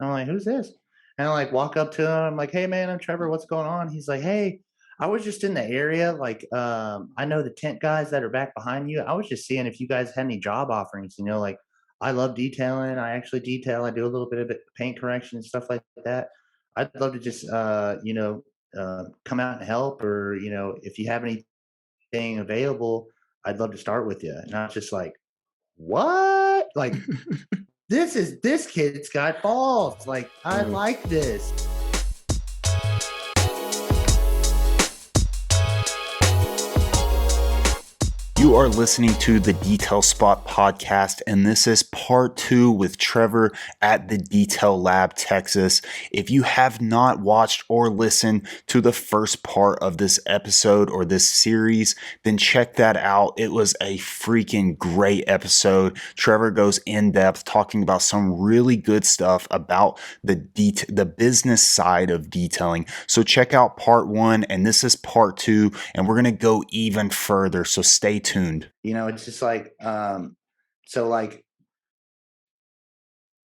And I'm like, who's this? And I like walk up to him. I'm like, hey man, I'm Trevor. What's going on? He's like, hey, I was just in the area. Like, I know the tent guys that are back behind you. I was just seeing if you guys had any job offerings. Like I love detailing. I actually detail. I do a little bit of paint correction and stuff like that. I'd love to just, come out and help, or if you have anything available, I'd love to start with you. And I was just like, what? Like, this kid's got balls. Like, I Uh, like this. You are listening to the Detail Spot podcast, and this is part 2 with Trevor at the Detail Lab, Texas. If you have not watched or listened to the first part of this episode or this series, then check that out. It was a freaking great episode. Trevor goes in depth talking about some really good stuff about the business side of detailing. So check out part 1, and this is part 2, and we're going to go even further. So stay tuned. It's just like, so like,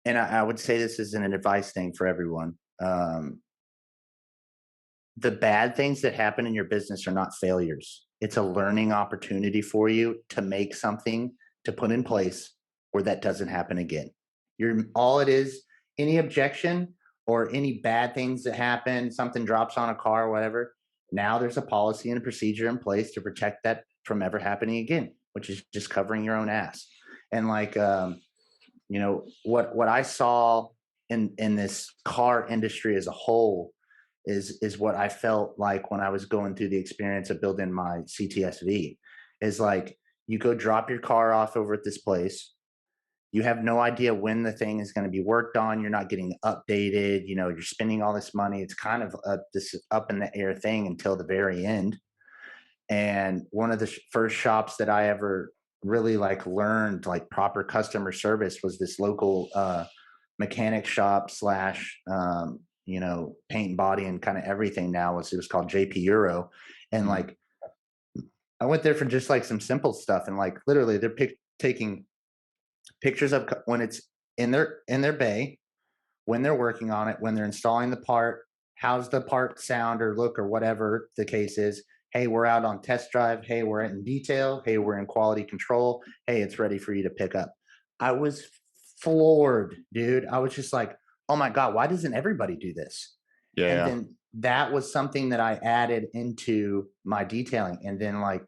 and I would say this is an advice thing for everyone. The bad things that happen in your business are not failures. It's a learning opportunity for you to make something to put in place where that doesn't happen again. All it is, any objection or any bad things that happen, something drops on a car or whatever. Now there's a policy and a procedure in place to protect that from ever happening again, which is just covering your own ass. And like, what I saw in this car industry as a whole is what I felt like when I was going through the experience of building my CTSV. Is like, you go drop your car off over at this place. You have no idea when the thing is going to be worked on. You're not getting updated. You're spending all this money. It's kind of this up in the air thing until the very end. And one of the first shops that I ever really like learned like proper customer service was this local mechanic shop slash paint and body and kind of everything. Now it was called JP Euro. And like, I went there for just like some simple stuff, and like literally they're taking pictures of when it's in their bay, when they're working on it, when they're installing the part, how's the part sound or look or whatever the case is. Hey, we're out on test drive. Hey, we're in detail. Hey, we're in quality control. Hey, it's ready for you to pick up. I was floored, dude. I was just like, oh my God, why doesn't everybody do this? And Yeah. then that was something that I added into my detailing. And then like,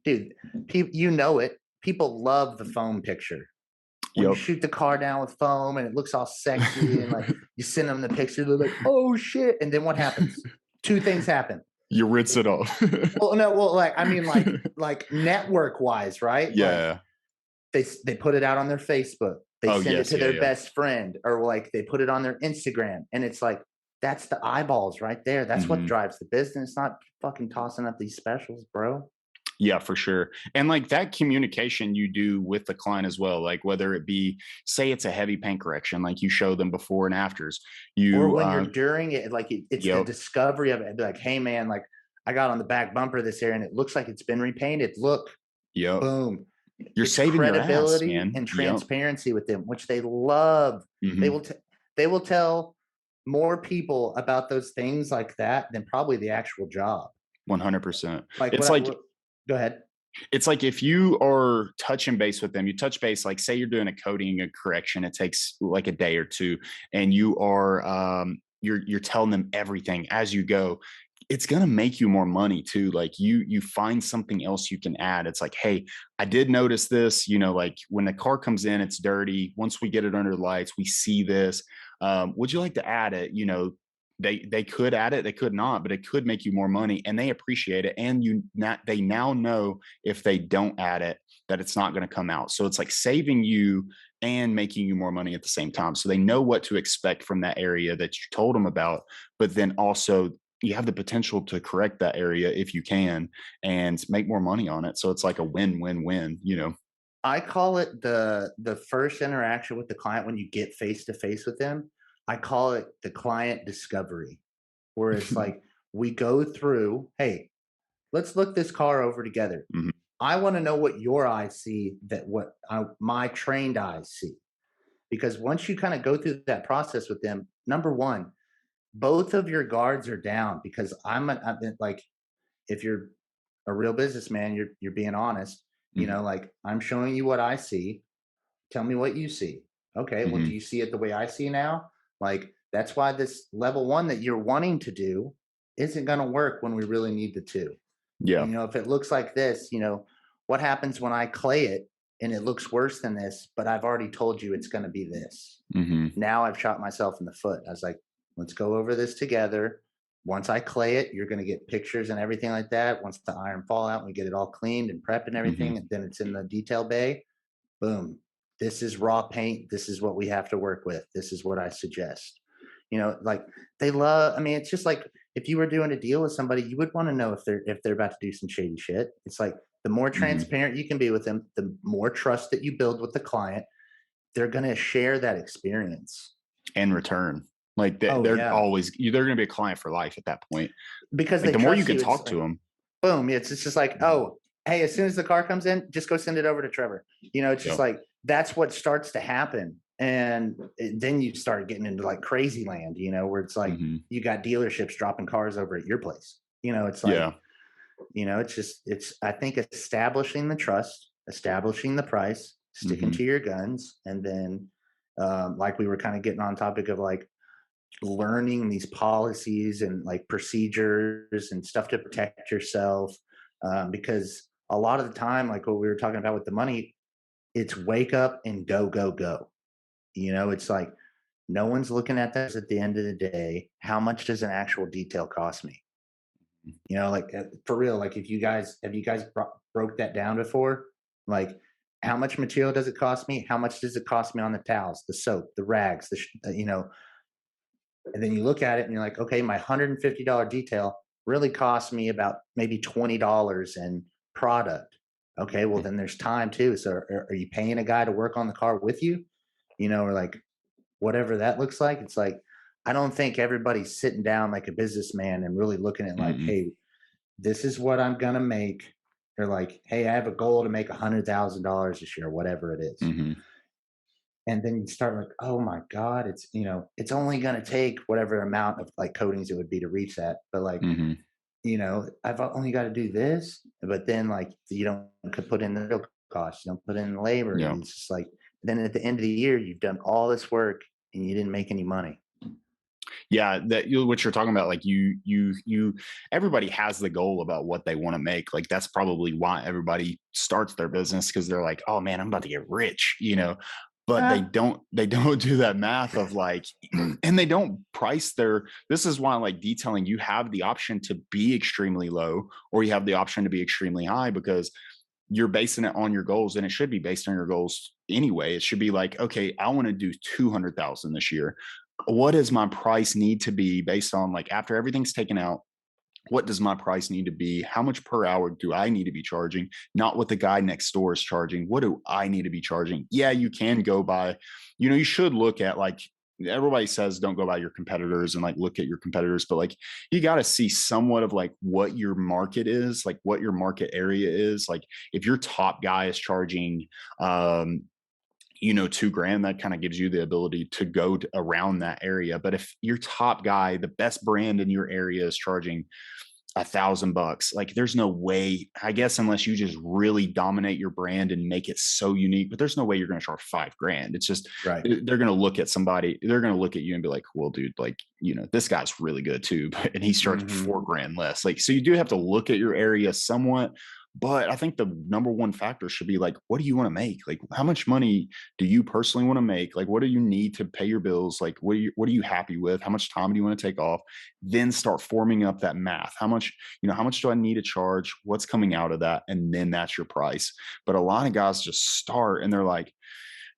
dude, it. People love the foam picture. When you Yep. shoot the car down with foam and it looks all sexy and like you send them the picture, they're like, oh shit. And then what happens? Two things happen. You rinse it off. Well, no, well, like, I mean, like network wise, right? Like Yeah. they put it out on their Facebook, they Oh, send it yes. to Yeah. their Yeah. best friend, or like they put it on their Instagram. And it's like, that's the eyeballs right there. That's what Mhm. drives the business, not fucking tossing up these specials, bro. Yeah, for sure. And like that communication you do with the client as well, like whether it be, say it's a heavy paint correction, like you show them before and afters. Or You, when you're during it, like it's the yep, discovery of it. Like, hey man, like I got on the back bumper of this area and it looks like it's been repainted. Look, yep. boom. You're It's saving your ass, credibility man. and Yep. transparency with them, which they love. They Hmm. will they will tell more people about those things like that than probably the actual job. 100%. Like It's like, go ahead. it's like if you are touching base with them, you touch base, like say you're doing a coding, a correction, it takes like a day or two, and you are you're telling them everything as you go. It's gonna make you more money too. Like you find something else you can add. It's like, hey, I did notice this. Like when the car comes in, it's dirty. Once we get it under the lights, we see this. Would you like to add it? They could add it, they could not, but it could make you more money, and they appreciate it. And they now know if they don't add it, that it's not going to come out. So it's like saving you and making you more money at the same time. So they know what to expect from that area that you told them about, but then also you have the potential to correct that area if you can and make more money on it. So it's like a win-win-win. I call it the first interaction with the client when you get face to face with them. I call it the client discovery, where it's like we go through, hey, let's look this car over together. Mhm. I want to know what your eyes see that my trained eyes see. because once you kind of go through that process with them, number one, both of your guards are down because like, if you're a real businessman, you're being honest. Mhm. Like, I'm showing you what I see. Tell me what you see. Okay, well, do Mhm. you see it the way I see now? Like, that's why this level one that you're wanting to do isn't going to work when we really need the two. Yeah. And if it looks like this, what happens when I clay it and it looks worse than this, but I've already told you it's going to be this. Mhm. Now I've shot myself in the foot. I was like, let's go over this together. Once I clay it, you're going to get pictures and everything like that. Once the iron fall out, we get it all cleaned and prepped and everything, Mhm. and then it's in the detail bay. Boom. This is raw paint. This is what we have to work with. This is what I suggest. Like, they love, I mean, it's just like, if you were doing a deal with somebody, you would want to know if they're about to do some shady shit. It's like, the more Mhm. transparent you can be with them, the more trust that you build with the client, they're going to share that experience. And return. Like Oh they're yeah, always they're going to be a client for life at that point. because Like they the more you trust can you. It's talk to like, them. boom. It's just like, oh, hey, as soon as the car comes in, just go send it over to Trevor. It's just Yep. like, that's what starts to happen. And then you start getting into like crazy land, where it's like, Mhm. you got dealerships dropping cars over at your place. It's like, Yeah. I think establishing the trust, establishing the price, sticking Mhm. to your guns, and then, like we were kind of getting on topic of like learning these policies and like procedures and stuff to protect yourself. Because a lot of the time, like what we were talking about with the money, it's wake up and go, go, go. It's like, no one's looking at this at the end of the day. How much does an actual detail cost me? Like, for real, like, if you guys broke that down before, like, how much material does it cost me? How much does it cost me on the towels, the soap, the rags, and then you look at it and you're like, okay, my $150 detail really cost me about maybe $20 in product. Okay, well, then there's time too. So are you paying a guy to work on the car with you? Or like, whatever that looks like. It's like, I don't think everybody's sitting down like a businessman and really looking at like, Mm-mm. hey, this is what I'm gonna make. Or like, hey, I have a goal to make $100,000 this year, whatever it is. Mhm. And then you start like, oh my God, it's only gonna take whatever amount of like coatings it would be to reach that. But like, Mhm. I've only got to do this. But then like, you don't could put in the real cost, you don't put in the labor. Yeah. And it's just like, then at the end of the year, you've done all this work and you didn't make any money. Yeah, that you what you're talking about, like you everybody has the goal about what they want to make. Like that's probably why everybody starts their business because they're like, oh man, I'm about to get rich. But they Ah, don't do that math of like, and they don't price their. This is why like detailing, you have the option to be extremely low or you have the option to be extremely high because you're basing it on your goals and it should be based on your goals anyway. It should be like, okay, I want to do 200,000 this year. What does my price need to be based on like after everything's taken out? What does my price need to be? How much per hour do I need to be charging? Not what the guy next door is charging. What do I need to be charging? Yeah, you can go by, you should look at like everybody says don't go by your competitors and like look at your competitors, but like you got to see somewhat of like what your market is, like what your market area is. Like if your top guy is charging 2 grand, that kind of gives you the ability to go around that area. But if your top guy, the best brand in your area is charging $1,000, like there's no way, I guess, unless you just really dominate your brand and make it so unique, but there's no way you're going to charge 5 grand. It's just, right. they're going to look at somebody, they're going to look at you and be like, well, dude, like, this guy's really good too. And he's charging Hmm. 4 grand less. Like, so you do have to look at your area somewhat. But I think the number one factor should be like, what do you want to make? Like, how much money do you personally want to make? Like, what do you need to pay your bills? Like, what are you happy with? How much time do you want to take off? Then start forming up that math. How much do I need to charge? What's coming out of that? And then that's your price. But a lot of guys just start and they're like,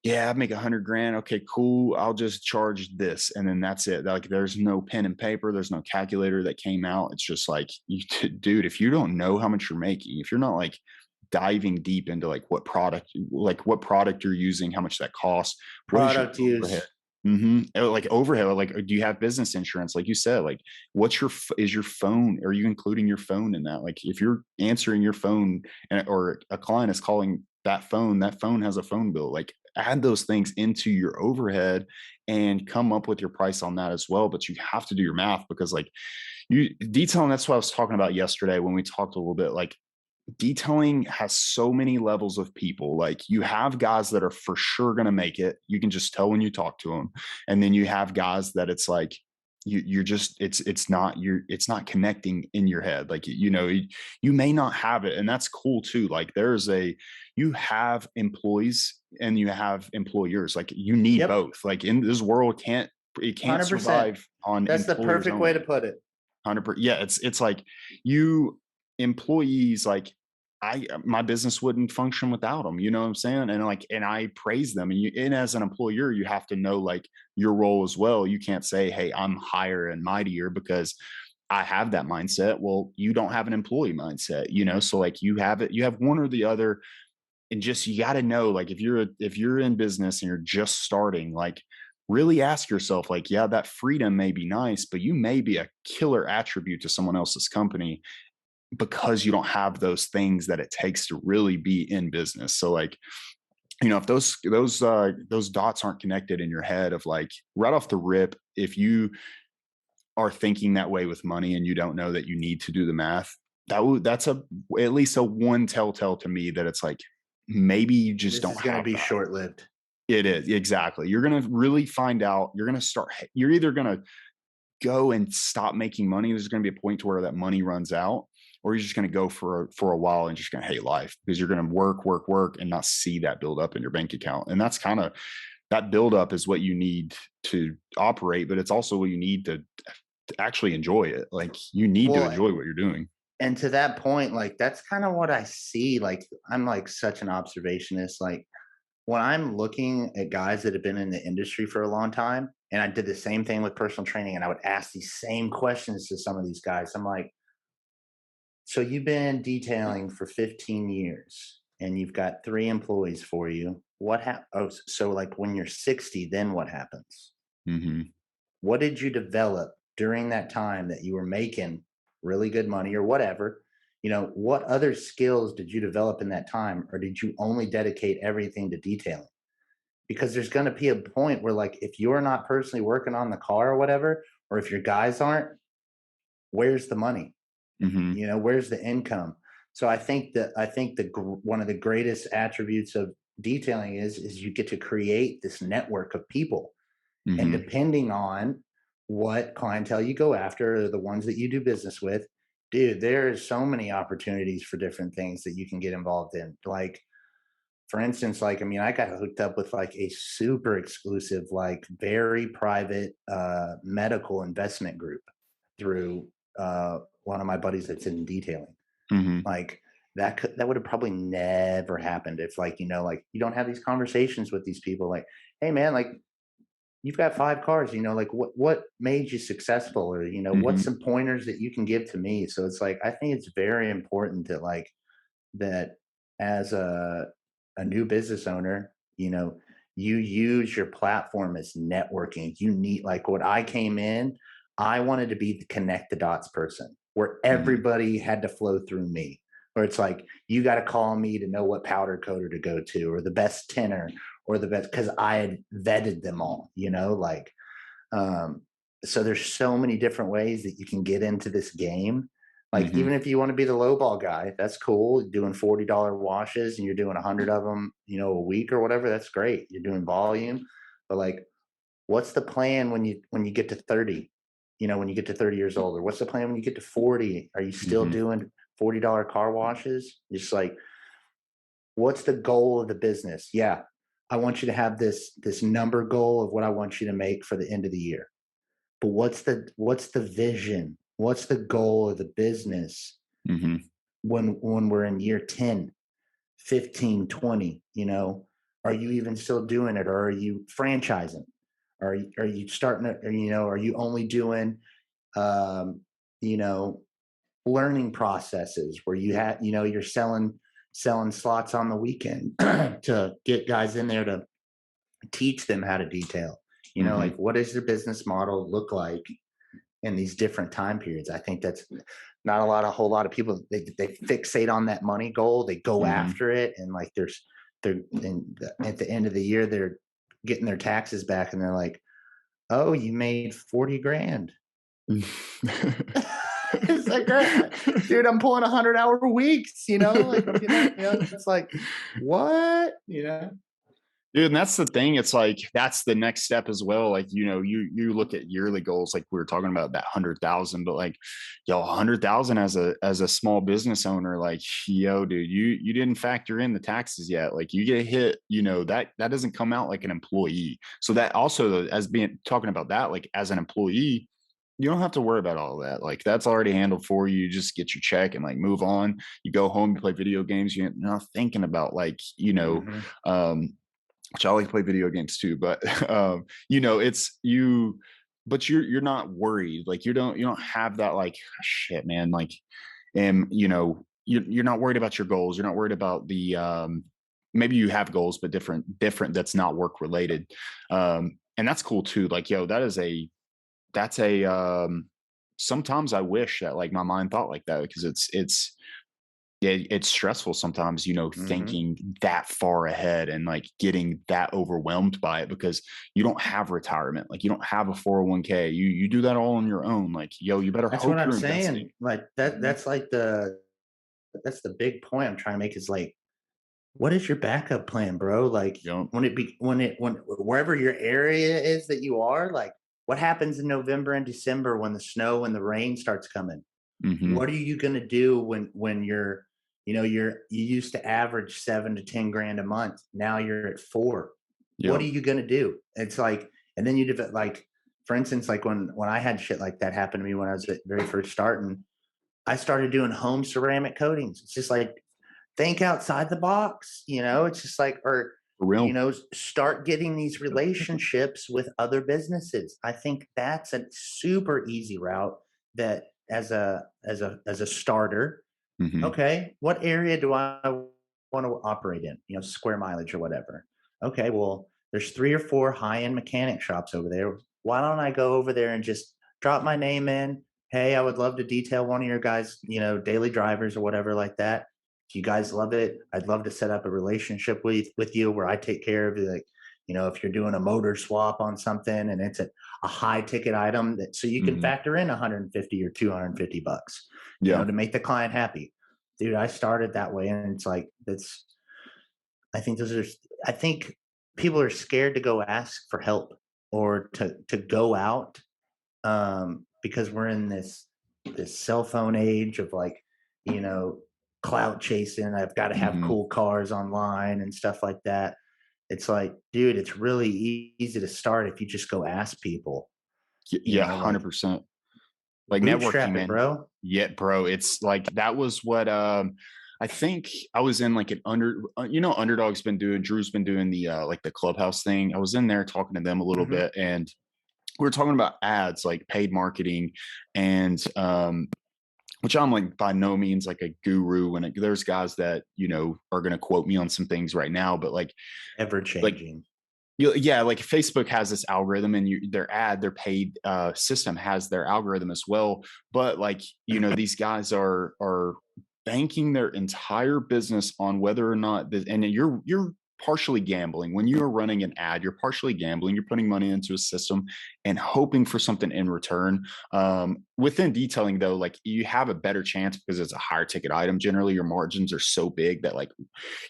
yeah, I make 100 grand. Okay, cool. I'll just charge this. And then that's it. Like there's no pen and paper. There's no calculator that came out. It's just like, dude, if you don't know how much you're making, if you're not like diving deep into like what product you're using, how much that costs, what is your Product overhead? use. Like overhead, like do you have business insurance? Like you said, like is your phone? Are you including your phone in that? Like if you're answering your phone or a client is calling that phone has a phone bill. Like add those things into your overhead and come up with your price on that as well. But you have to do your math, because like you detailing, that's what I was talking about yesterday when we talked a little bit. Like detailing has so many levels of people. Like you have guys that are for sure going to make it. You can just tell when you talk to them. And then you have guys that it's like, you're just, it's not connecting in your head. Like, you may not have it, and that's cool too. Like you have employees and you have employers. Like you need Yep. both. Like in this world, it can't 100%. survive on That's the employers perfect way to only. put it. 100%. Yeah, it's like you employees, like my business wouldn't function without them. You know what I'm saying? And like, and I praise them. And as an employer, you have to know like your role as well. You can't say, "Hey, I'm higher and mightier because I have that mindset." Well, you don't have an employee mindset, So like you have it. You have one or the other, and just you got to know, like if you're in business and you're just starting, like really ask yourself, like, yeah, that freedom may be nice, but you may be a killer attribute to someone else's company because you don't have those things that it takes to really be in business. So like, if those dots aren't connected in your head, of like right off the rip, if you are thinking that way with money and you don't know that you need to do the math, that's at least a one telltale to me that it's like maybe you just This don't is going to have be that. short lived. It is, exactly. You're going to really find out. You're either going to go and stop making money. There's going to be a point to where that money runs out, or you're just going to go for a while and just going to hate life, because you're going to work, and not see that build up in your bank account. And that's kind of, that build up is what you need to operate, but it's also what you need to actually enjoy it. Like you need to Well, enjoy what you're doing. and to that point, like that's kind of what I see. Like I'm like such an observationist. Like when I'm looking at guys that have been in the industry for a long time, and I did the same thing with personal training, and I would ask these same questions to some of these guys. I'm like, so you've been detailing for 15 years and you've got 3 employees for you. Oh, so like when you're 60, then what happens? Hmm. What did you develop during that time that you were making really good money or whatever? What other skills did you develop in that time? Or did you only dedicate everything to detailing? Because there's going to be a point where, like, if you're not personally working on the car or whatever, or if your guys aren't, where's the money? Hmm. Where's the income? So I think one of the greatest attributes of detailing is you get to create this network of people, and Hmm. depending on what clientele you go after, or the ones that you do business with, dude, there's so many opportunities for different things that you can get involved in. Like, for instance, like, I mean, I got hooked up with like a super exclusive, like very private medical investment group through one of my buddies that's in detailing. Hmm. Like that would have probably never happened if, like, like you don't have these conversations with these people. Like, hey man, like you've got 5 cars, like what made you successful, or what's Hmm. some pointers that you can give to me? So it's like I think it's very important that, like, that as a new business owner, you use your platform as networking. You need, like, what I came in, I wanted to be the connect the dots person where Hmm. everybody had to flow through me. Where it's like you got to call me to know what powder coater to go to, or the best tinner, or the best, because I had vetted them all. Like, um, so there's so many different ways that you can get into this game. Like, Hmm. even if you want to be the lowball guy, that's cool. Doing $40 washes and you're doing 100 of them, a week or whatever. That's great. You're doing volume, but like, what's the plan when you get to 30? When you get to 30 years old, or what's the plan when you get to 40? Are you still Hmm. doing $40 car washes? Just like, what's the goal of the business? Yeah, I want you to have this number goal of what I want you to make for the end of the year, but what's the vision? What's the goal of the business Hmm. when we're in year 10, 15, 20? Are you even still doing it, or are you franchising? Are you starting to, or, are you only doing um, you know, learning processes where you're selling slots on the weekend to get guys in there to teach them how to detail? Like, Hmm. what does your business model look like in these different time periods? I think that's not a whole lot of people. They fixate on that money goal. They go Hmm. after it, and like they're at the end of the year, they're getting their taxes back and they're like, "Oh, you made 40 grand." It's like, dude, I'm pulling 100-hour weeks, like I'm getting, it's like, what, Dude, and that's the thing. It's like that's the next step as well. Like, you look at yearly goals, like we were talking about that 100,000, but like, yo, 100,000 as a small business owner, like, yo, dude, you didn't factor in the taxes yet. Like, you get hit, that doesn't come out like an employee. So that also, as being talking about that, like as an employee, you don't have to worry about all that. Like, that's already handled for you. You just get your check and like move on. You go home, you play video games. You're not thinking about like, Mhm. um, which I like to play video games too, but it's you, but you're not worried. Like, you don't have that like, shit, man. Like, and you're not worried about your goals. You're not worried about the maybe you have goals, but different that's not work related. And that's cool too. Like, yo, that's a sometimes I wish that like my mind thought like that, because it's stressful sometimes, Mhm. thinking that far ahead and like getting that overwhelmed by it, because you don't have retirement. Like, you don't have a 401k. You do that all on your own. Like, yo, you better That's what hope I'm you're investing. saying. Like that. Mhm. That's the big point I'm trying to make is like, what is your backup plan, bro? Like Yep. when wherever your area is that you are, like what happens in November and December when the snow and the rain starts coming? What Mhm. are you going to do when you used to average 7 to 10 grand a month. Now you're at 4. What are Yep. you going to do? It's like, and then you develop, like, for instance, like when I had shit like that happen to me when I was at very first starting, I started doing home ceramic coatings. It's just like, think outside the box, it's just like, or, For real. start getting these relationships with other businesses. I think that's a super easy route that as a starter. Mhm. Okay, what area do I want to operate in? Square mileage or whatever. Okay, well, there's 3 or 4 high-end mechanic shops over there. Why don't I go over there and just drop my name in? Hey, I would love to detail one of your guys, daily drivers or whatever like that. If you guys love it, I'd love to set up a relationship with you where I take care of you. Like, if you're doing a motor swap on something and it's a high ticket item, that so you can Mhm. factor in 150 or 250 bucks, Yeah. to make the client happy. Dude, I started that way, and it's like that's. I think those are. I think people are scared to go ask for help or to go out, because we're in this cell phone age of like, you know, clout chasing. I've got to have Mhm. cool cars online and stuff like that. It's like, dude, it's really easy to start if you just go ask people. Yeah, Like 100%. Like networking, bootstrap it, man. bro. Yeah, bro. It's like that was what I think I was in like an Underdog's been doing, Drew's been doing the like the clubhouse thing. I was in there talking to them a little Hmm. bit, and we were talking about ads, like paid marketing, and which I'm like by no means like a guru, and there's guys that are going to quote me on some things right now, but Ever like changing. yeah, like Facebook has this algorithm, and their paid system has their algorithm as well. But like, these guys are banking their entire business on whether or not and you're partially gambling when you are running an ad. You're partially gambling. You're putting money into a system and hoping for something in return. Within detailing, though, like, you have a better chance because it's a higher ticket item. Generally, your margins are so big that like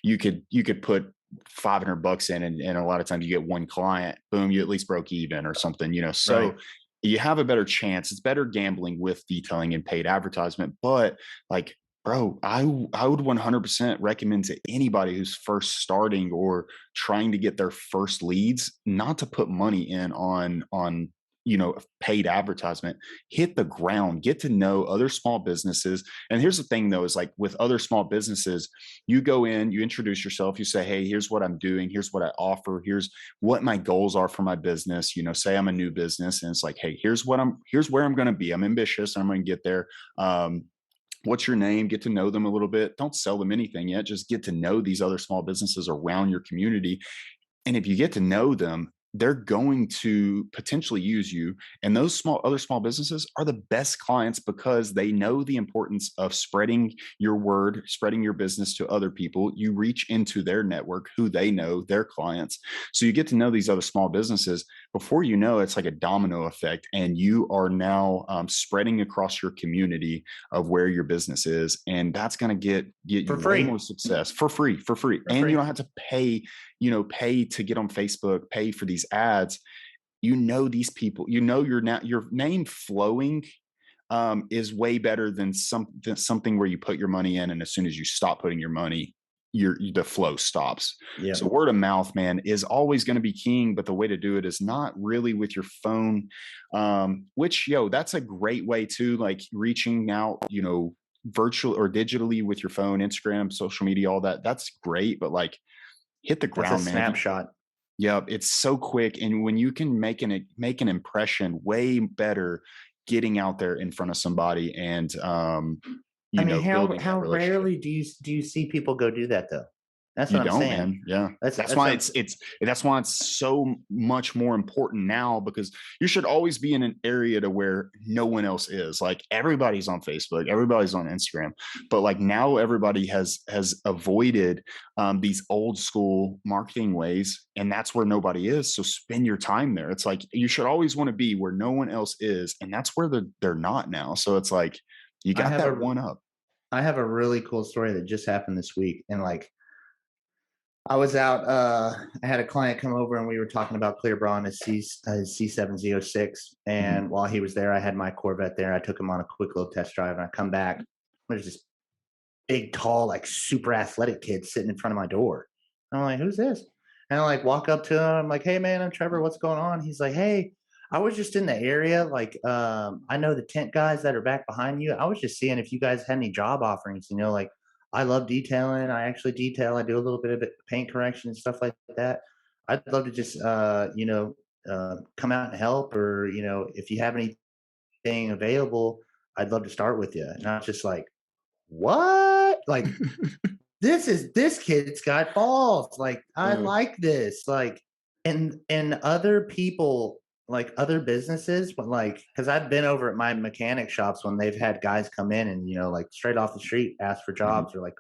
you could put $500 in, and a lot of times you get one client, boom, you at least broke even or something, Right. so you have a better chance. It's better gambling with detailing and paid advertisement. But like, bro, I would 100% recommend to anybody who's first starting or trying to get their first leads not to put money in on paid advertisement. Hit the ground, get to know other small businesses. And here's the thing though, is like with other small businesses, you go in, you introduce yourself, you say, hey, here's what I'm doing, here's what I offer, here's what my goals are for my business. Say I'm a new business, and it's like, hey, here's where I'm going to be. I'm ambitious, I'm going to get there. What's your name? Get to know them a little bit. Don't sell them anything yet, just get to know these other small businesses around your community. And if you get to know them, they're going to potentially use you. And those other small businesses are the best clients because they know the importance of spreading your word, spreading your business to other people. You reach into their network, who they know, their clients. So you get to know these other small businesses. Before you know, it's like a domino effect, and you are now spreading across your community of where your business is, and that's going to get For you way free. more success for free, For and you free. don't have to pay, pay to get on Facebook, pay for these ads. You know these people, your name flowing is way better than something where you put your money in, and as soon as you stop putting your money, the flow stops. Yeah. So word of mouth, man, is always going to be king, but the way to do it is not really with your phone. Which, that's a great way too, like reaching out, virtual or digitally with your phone, Instagram, social media, all that. That's great, but like hit the That's a ground, man. snapshot. Yep, it's so quick, and when you can make an impression, way better getting out there in front of somebody and I mean, building that how relationship. rarely do you see people go do that though? That's You what I'm don't, saying. man. Yeah. That's That's why what it's so much more important now, because you should always be in an area to where no one else is. Like everybody's on Facebook, everybody's on Instagram, but like now everybody has avoided these old school marketing ways, and that's where nobody is. So spend your time there. It's like you should always want to be where no one else is, and that's where they're not now. So it's like you I got have that a one up. I have a really cool story that just happened this week, and like I was out. I had a client come over, and we were talking about Clear Bra and his C7Z06. Mhm. And while he was there, I had my Corvette there. I took him on a quick little test drive, and I come back. There's this big, tall, like super athletic kid sitting in front of my door. I'm like, "Who's this?" And I like walk up to him. I'm like, "Hey, man, I'm Trevor. What's going on?" He's like, "Hey, I was just in the area. Like, I know the tent guys that are back behind you. I was just seeing if you guys had any job offerings. Like, I love detailing. I actually detail. I do a little bit of paint correction and stuff like that. I'd love to just, come out and help, or if you have anything available, I'd love to start with you." And I was just like, "What?" Like, this kid's got balls. Like, I Uh, like this. Like, and other people, like other businesses, but like, because I've been over at my mechanic shops when they've had guys come in and like straight off the street ask for mhm, jobs, or like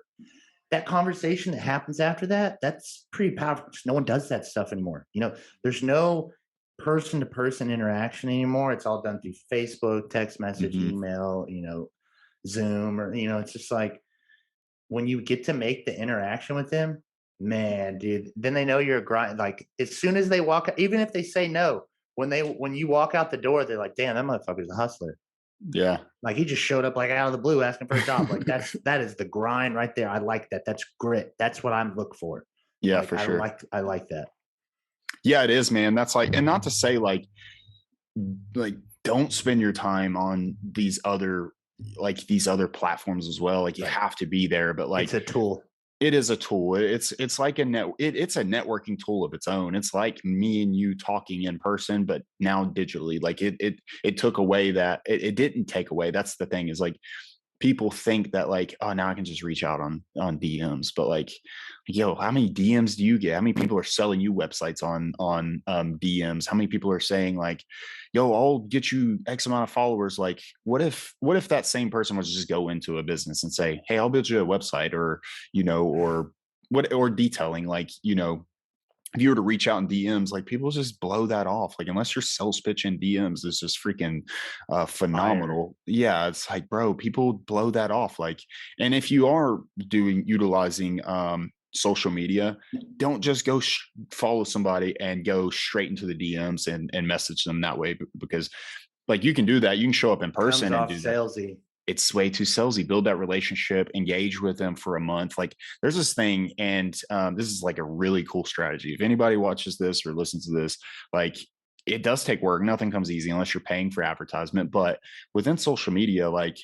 that conversation that happens after that. That's pretty powerful. No one does that stuff anymore. There's no person to person interaction anymore. It's all done through Facebook, text message, mhm. email, Zoom, or it's just like when you get to make the interaction with them, man, dude, then they know you're a grind. Like as soon as they walk, even if they say no, when you walk out the door, they're like, "Damn, that motherfucker's a hustler." Yeah. Like he just showed up like out of the blue asking for a job. Like that is the grind right there. I like that. That's grit. That's what I'm looking for. Yeah, Like for sure. I like that. Yeah, it is, man. That's like, and not to say like don't spend your time on these other platforms as well. Like you Right. have to be there, but It's like a tool. it is a tool. It's like it's a networking tool of its own. It's like me and you talking in person, but now digitally. Like it took away that it didn't take away. That's the thing, is like people think that like, oh, now I can just reach out on DMs, but like, yo, how many DMs do you get? How many people are selling you websites on DMs? How many people are saying like, yo, I'll get you X amount of followers? Like, what if that same person was to just go into a business and say, hey, I'll build you a website, or what, or detailing, like, if you were to reach out in DMs, like people just blow that off. Like unless your sales pitch in DMs is just freaking Fire. phenomenal. Yeah, it's like, bro, people blow that off. Like, and if you are utilizing social media, don't just go follow somebody and go straight into the DMs and message them that way, because like you can do that. You can show up in Comes person and off do that. salesy. It's way too salesy. Build that relationship, engage with them for a month. Like there's this thing, and this is like a really cool strategy. If anybody watches this or listens to this, like it does take work. Nothing comes easy unless you're paying for advertisement. But within social media, like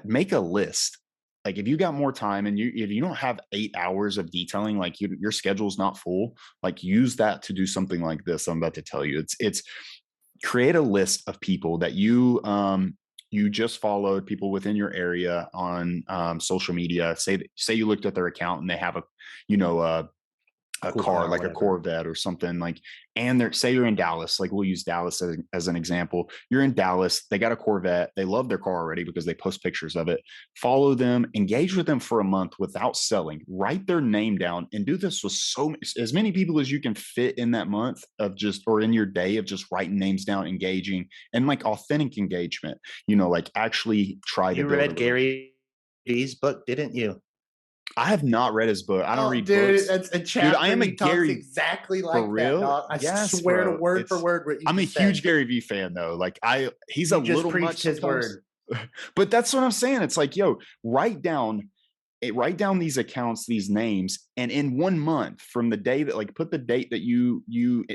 make a list. Like if you got more time and if you don't have 8 hours of detailing, like your schedule's not full, like use that to do something like this I'm about to tell you. It's create a list of people that you just followed, people within your area on social media. Say you looked at their account and they have a a cool car car, like a whatever. Corvette or something, like, and they're, say you're in Dallas, like we'll use Dallas as an example. You're in Dallas, they got a Corvette, they love their car already because they post pictures of it. Follow them, engage with them for a month without selling, write their name down, and do this with as many people as you can fit in that month of just, or in your day of just writing names down, engaging, and like authentic engagement, like actually try to You build a read relationship. Gary Vee's book, didn't you? I have not read his book. I don't Oh, read dude, books. that's a Dude, I chapter. am a He talks Gary. exactly For like that, real? dog. I Yes, swear to bro. word for It's word what you I'm a just said. huge Gary Vee fan though. Like he's a You just little much preached his sometimes. word. But that's what I'm saying. It's like, yo, write down these accounts, these names, and in 1 month from the day that, like, put the date that you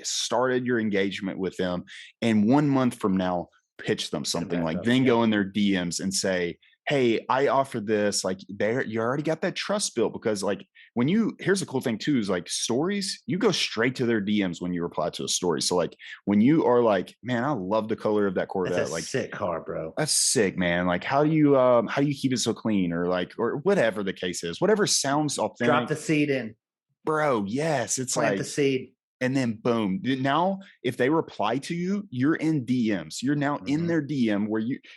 started your engagement with them, and 1 month from now, pitch them Hit him something, back like up. then Yep. go in their DMs and say, hey, I offer this. Like, there, you already got that trust built, because like when you, here's the cool thing too, is like stories, you go straight to their DMs when you reply to a story. So like when you are like, man, I love the color of that That's a Corvette, like, sick car, bro. that's sick, man. Like, how do you keep it so clean, or like, or whatever the case is, whatever sounds Drop authentic, the seed in, bro. Yes, it's plant the like, seed. and then boom. Now, if they reply to you, you're in DMs. You're now in Hmm. their DM,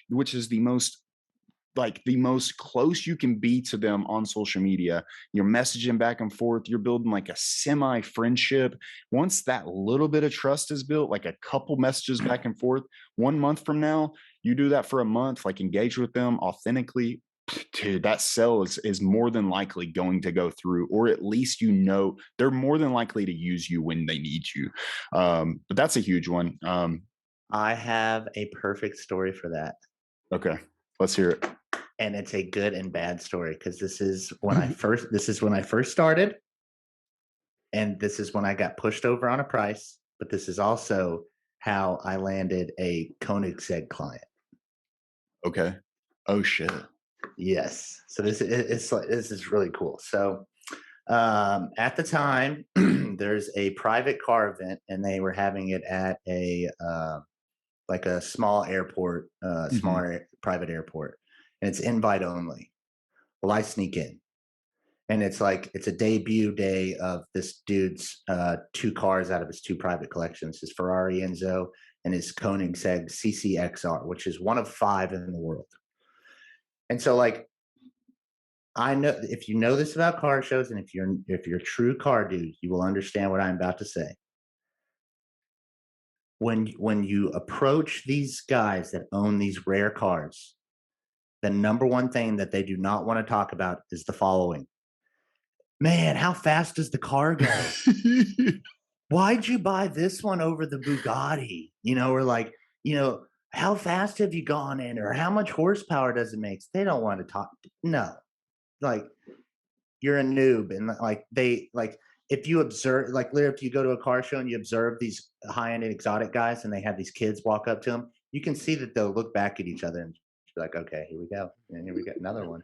which is the most close you can be to them on social media. You're messaging back and forth. You're building like a semi friendship. Once that little bit of trust is built, like a couple messages back and forth, 1 month from now, you do that for a month, like engage with them authentically. Dude, that sell is more than likely going to go through, or at least they're more than likely to use you when they need you. But that's a huge one. I have a perfect story for that. Okay, let's hear it. And it's a good and bad story because this is when I first started, and this is when I got pushed over on a price, but this is also how I landed a Koenigsegg client. Okay. Oh shit. Yes. So this is really cool. So at the time, there's a private car event, and they were having it at a like a small airport, Hmm. private airport, and it's invite only. Well, I sneak in, and it's a debut day of this dude's two cars out of his two private collections: his Ferrari Enzo and his Koenigsegg CCXR, which is one of five in the world. And so, like, I know if you know this about car shows, and if you're a true car dude, you will understand what I'm about to say. When you approach these guys that own these rare cars, the number one thing that they do not want to talk about is the following: man, how fast does the car go? Why'd you buy this one over the Bugatti? Or like, how fast have you gone in, or how much horsepower does it make? They don't want to talk. No, like, you're a noob, and like if you observe, like, literally, if you go to a car show and you observe these high end exotic guys and they have these kids walk up to them, you can see that they'll look back at each other and be like, okay, here we go, and here we got another one.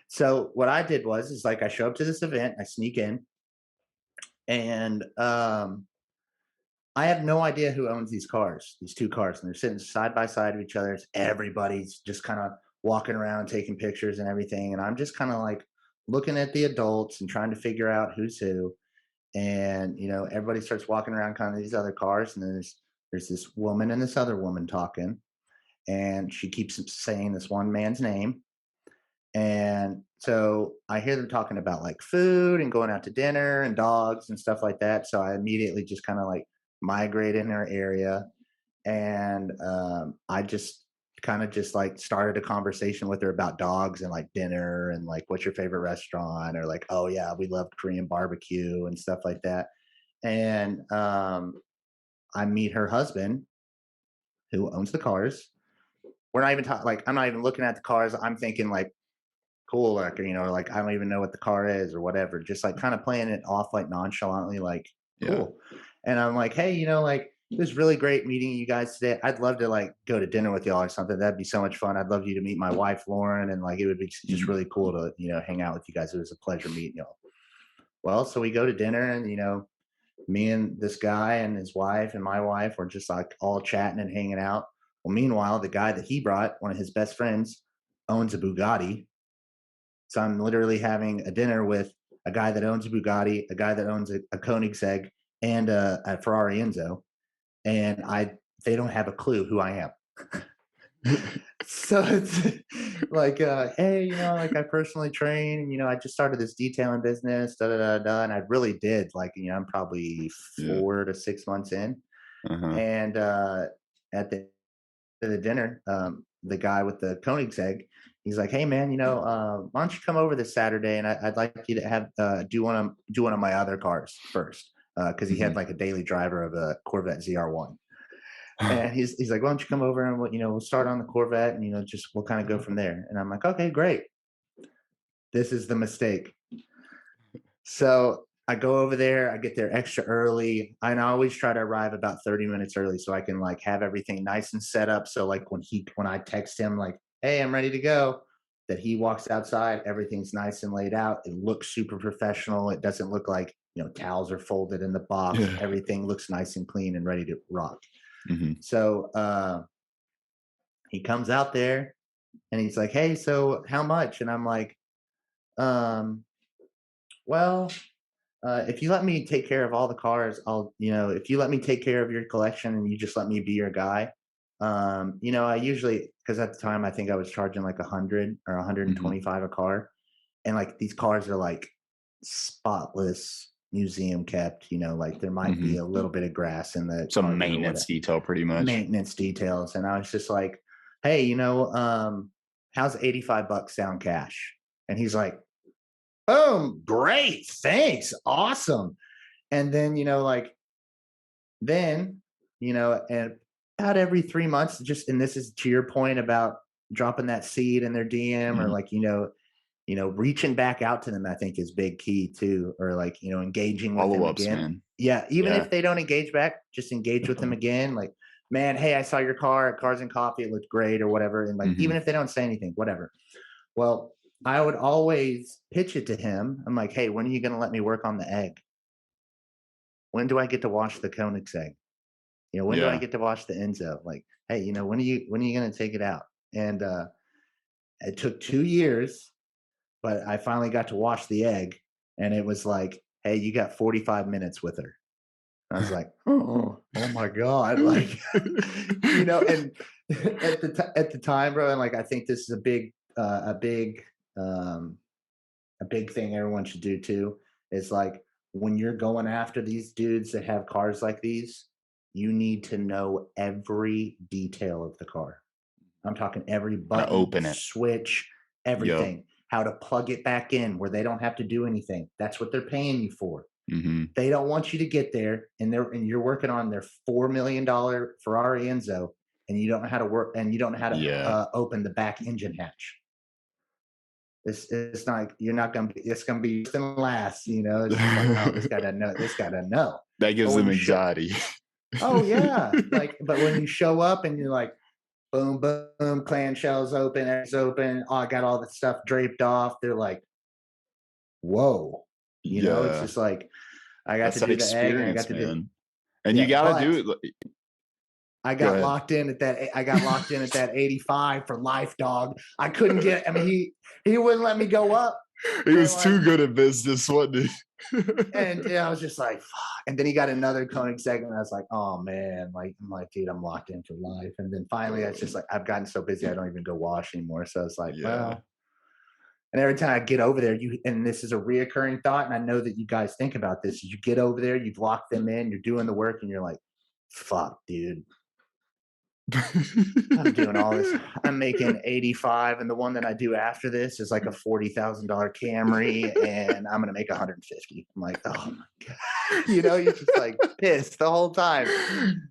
So what I did was, is like, I show up to this event, I sneak in, and I have no idea who owns these two cars, and they're sitting side by side of each other. Everybody's just kind of walking around taking pictures and everything, and I'm just kind of like looking at the adults and trying to figure out who's who. And everybody starts walking around kind of these other cars, and then there's this woman and this other woman talking, and she keeps saying this one man's name. And so I hear them talking about like food and going out to dinner and dogs and stuff like that. So I immediately just kind of like migrate in her area, and I just kind of just like started a conversation with her about dogs and like dinner and like, what's your favorite restaurant, or like, oh yeah, we love Korean barbecue and stuff like that. And I meet her husband, who owns the cars. We're not even talking, like, I'm not even looking at the cars. I'm thinking like, cool, like, like, I don't even know what the car is or whatever, just like kind of playing it off like nonchalantly, like, Yeah. cool. And I'm like, hey, like, it was really great meeting you guys today. I'd love to like go to dinner with y'all or something. That'd be so much fun. I'd love you to meet my wife, Lauren, and like, it would be just Mhm. really cool to, hang out with you guys. It was a pleasure meeting y'all. Well, so we go to dinner, and me and this guy and his wife and my wife were just like all chatting and hanging out. Well, meanwhile, the guy that he brought, one of his best friends, owns a Bugatti. So I'm literally having a dinner with a guy that owns a Bugatti, a guy that owns a Koenigsegg, and a Ferrari Enzo, and they don't have a clue who I am. So it's like, hey, like I personally train, I just started this detailing business, da da da da, and I really did. Like, I'm probably Yeah. 4 to 6 months in, Uh-huh. and at the dinner, the guy with the Koenigsegg, he's like, "Hey, man, why don't you come over this Saturday? And I'd like you to have do one of my other cars first, because he had Mhm. like a daily driver of a Corvette ZR1." And he's like, "Why don't you come over and we'll start on the Corvette and just we'll kind of go from there." And I'm like, "Okay, great." This is the mistake. So I go over there, I get there extra early, and I always try to arrive about 30 minutes early so I can like have everything nice and set up. So like when I text him like, "Hey, I'm ready to go," that he walks outside, everything's nice and laid out. It looks super professional. It doesn't look like, towels are folded in the box. Yeah. Everything looks nice and clean and ready to rock. Mhm. So he comes out there and he's like, "Hey, so how much?" And I'm like, um, "Well, if you let me take care of all the cars, if you let me take care of your collection and you just let me be your guy, I usually, because at the time I think I was charging like 100 or Mhm. 125 a car, and like these cars are like spotless, museum kept, like there might be Mhm. a little bit of grass in the Some carpet or maintenance whatever, detail pretty much. maintenance details, and I was just like, "Hey, how's 85 bucks sound cash?" And he's like, "Boom, great, thanks, awesome." And then, then, and about every 3 months, just, and this is to your point about dropping that seed in their DM, or Mhm. like, reaching back out to them, I think is big key too, or like, engaging with them Follow-ups, again. man. Yeah. Even Yeah. if they don't engage back, just engage with them again. Like, "Man, hey, I saw your car at Cars and Coffee. It looked great," or whatever. And like, even Mhm. if they don't say anything, whatever. Well, I would always pitch it to him. I'm like, "Hey, when are you going to let me work on the egg? When do I get to wash the Koenigsegg? When do I Yeah. get to wash the Enzo? Like, hey, when are you going to take it out?" And it took 2 years, but I finally got to wash the egg, and it was like, "Hey, you got 45 minutes with her." I was like, "Oh my god!" Like, and at the time, bro, and like I think this is um, a big thing everyone should do too, is like when you're going after these dudes that have cars like these, you need to know every detail of the car. I'm talking every How to button, open it. switch, Yep. everything. How to plug it back in where they don't have to do anything. That's what they're paying you for. Mhm. They don't want you to get there and you're working on their $4 million Ferrari Enzo, and you don't know how to work, and you don't know how to Yeah. open the back engine hatch. It's not, you're not gonna be, it's gonna be worse than last. It's just like, oh, this guy doesn't know. This guy doesn't know. That But gives when them you show, anxiety. oh yeah, like, but when you show up and you're like, boom, boom, clamshells open, eggs open. Oh, I got all the stuff draped off. They're like, whoa. It's Yeah. just like, I got That's to that do the egg and I got experience, to do, man. And you yeah, gotta do but it I go got ahead. locked in at that. I got locked in at that 85 for life, dog. I couldn't get. I mean, he wouldn't let me go up, He and was too like, good at business, wasn't he? and yeah, I was just like, fuck. And then he got another Koenigsegg, and I was like, oh man, like I'm like, dude, I'm locked in for life. And then finally, I was just like, I've gotten so busy, I don't even go wash anymore. So it's like, Yeah. well. And every time I get over there, and this is a reoccurring thought, and I know that you guys think about this, is you get over there, you've locked them in, you're doing the work, and you're like, fuck, dude, I'm doing all this. I'm making 85, and the one that I do after this is like a $40,000 Camry, and I'm gonna make 150. I'm like, oh my god, you're just like pissed the whole time.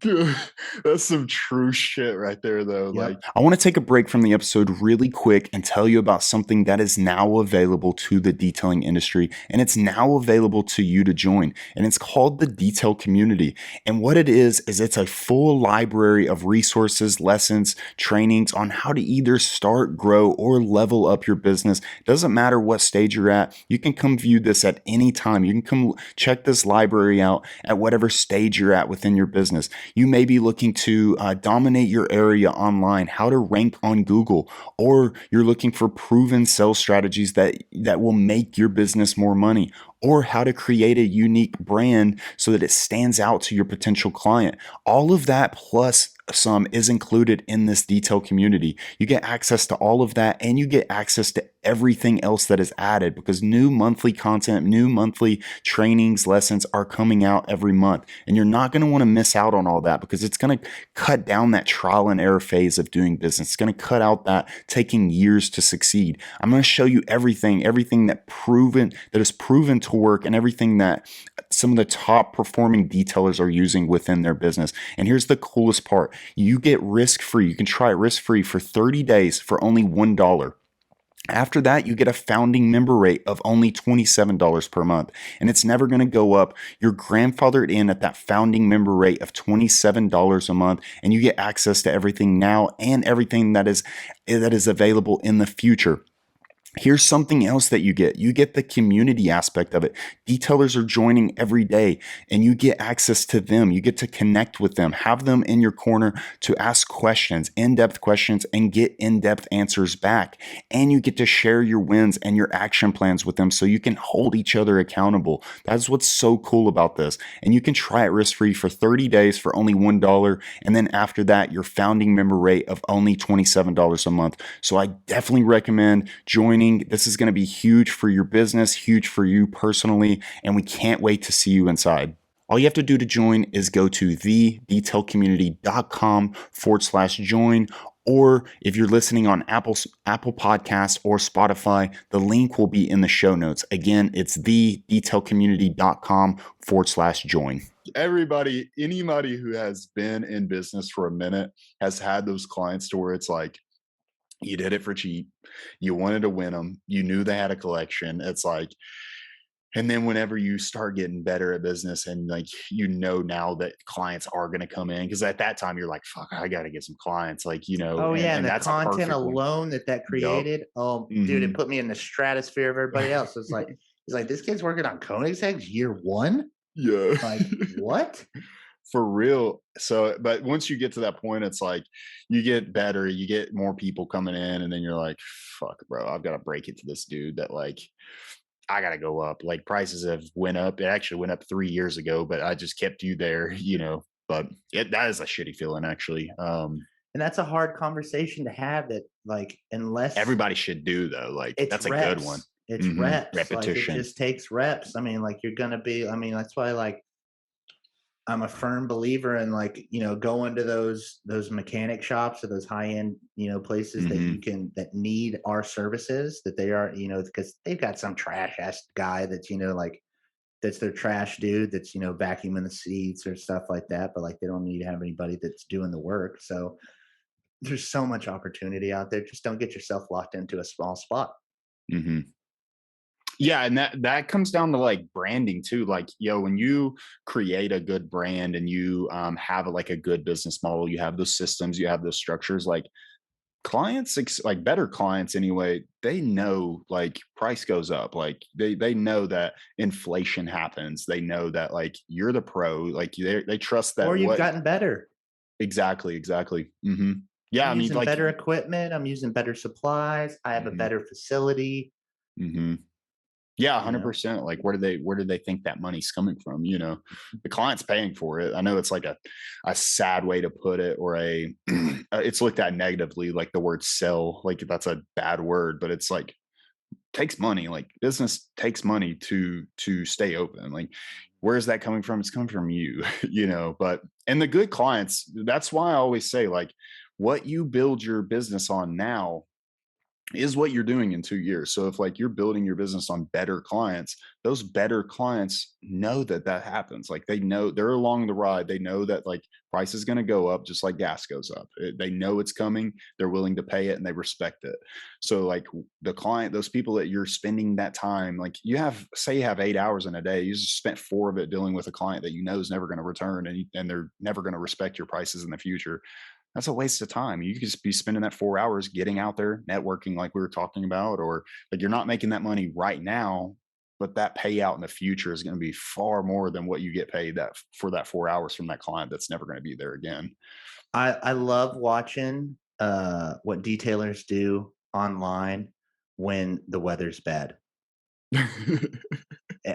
Dude, that's some true shit right there, though. Like, Yep. I want to take a break from the episode really quick and tell you about something that is now available to the detailing industry, and it's now available to you to join. And it's called the Detail Community. And what it is it's a full library of resources courses, lessons, trainings on how to either start, grow, or level up your business. Doesn't matter what stage you're at. You can come view this at any time. You can come check this library out at whatever stage you're at within your business. You may be looking to dominate your area online, how to rank on Google, or you're looking for proven sales strategies that will make your business more money, or how to create a unique brand so that it stands out to your potential client. All of that plus some is included in this detail community. You get access to all of that, and you get access to everything else that is added, because new monthly content, new monthly trainings, lessons are coming out every month. And you're not going to want to miss out on all that, because it's going to cut down that trial and error phase of doing business. It's going to cut out that taking years to succeed. I'm going to show you everything that is proven to work, and everything that some of the top performing detailers are using within their business. And here's the coolest part. You get risk free. You can try it risk free for 30 days for only $1. After that, you get a founding member rate of only $27 per month, and it's never going to go up. You're grandfathered in at that founding member rate of $27 a month, and you get access to everything now and everything that is available in the future. Here's something else that you get. You get the community aspect of it. Detailers are joining every day, and you get access to them. You get to connect with them, have them in your corner to ask questions, in-depth questions, and get in-depth answers back. And you get to share your wins and your action plans with them so you can hold each other accountable. That's what's so cool about this. And you can try it risk-free for 30 days for only $1. And then after that, your founding member rate of only $27 a month. So I definitely recommend joining. This is going to be huge for your business, huge for you personally, and we can't wait to see you inside. All you have to do to join is go to thedetailcommunity.com/join. Or if you're listening on Apple Podcasts or Spotify, the link will be in the show notes. Again, it's thedetailcommunity.com/join. Anybody who has been in business for a minute has had those clients to where it's like, you did it for cheap. You wanted to win them. You knew they had a collection. It's like, and then whenever you start getting better at business and like, now that clients are going to come in, because at that time you're like, fuck, I got to get some clients, Oh yeah, and and the that's a content perfect one. alone that Yup. created, oh dude, it Hmm. put me in the stratosphere of everybody else. It's like he's like, this kid's working on Koenigsegg's year one. Yeah. Like what? For real. So, but once you get to that point, it's like you get better, you get more people coming in, and then you're like, fuck, bro, I've got to break it to this dude that like, I got to go up. Like prices have went up. It actually went up 3 years ago, but I just kept you there, but that is a shitty feeling actually. And that's a hard conversation to have that like unless Everybody should do though. Like it's that's a good one. reps. It's reps. Like it Repetition. just takes reps. I mean, like you're gonna be, I mean, that's why like I'm a firm believer in like, going to those mechanic shops or those high end, places that Hmm. you can that need our services, that they are, because they've got some trash ass guy that's, like that's their trash dude that's, vacuuming the seats or stuff like that. But like they don't need to have anybody that's doing the work. So there's so much opportunity out there. Just don't get yourself locked into a small spot. Hmm. Yeah, and that comes down to like branding too. Like, yo, when you create a good brand and you have like a good business model, you have those systems, you have those structures. Like clients, like better clients anyway, they know like price goes up. Like they know that inflation happens. They know that like you're the pro. Like they trust that Or you've what gotten better. exactly. Hmm. Yeah, I'm I mean using like. better equipment. I'm using better supplies. I have a Hmm. better facility. Hmm. Yeah, You know, 100%. Like, where do they think that money's coming from? The client's paying for it. I know it's like a sad way to put it, or it's looked at negatively, like the word sell, like that's a bad word, but it's like takes money. Like business takes money to stay open. Like, where's that coming from? It's coming from you, But and the good clients, that's why I always say, like, what you build your business on now is what you're doing in 2 years. So if like you're building your business on better clients, those better clients know that happens. Like they know they're along the ride. They know that like price is going to go up just like gas goes up. They know it's coming. They're willing to pay it and they respect it. So like the client, those people that you're spending that time, like say you have 8 hours in a day, you just spent 4 of it dealing with a client that you know is never going to return, and they're never going to respect your prices in the future. that's a waste of time. You could just be spending that 4 hours getting out there, networking like we were talking about, or like you're not making that money right now, but that payout in the future is going to be far more than what you get paid that for that 4 hours from that client that's never going to be there again. I love watching what detailers do online when the weather's bad.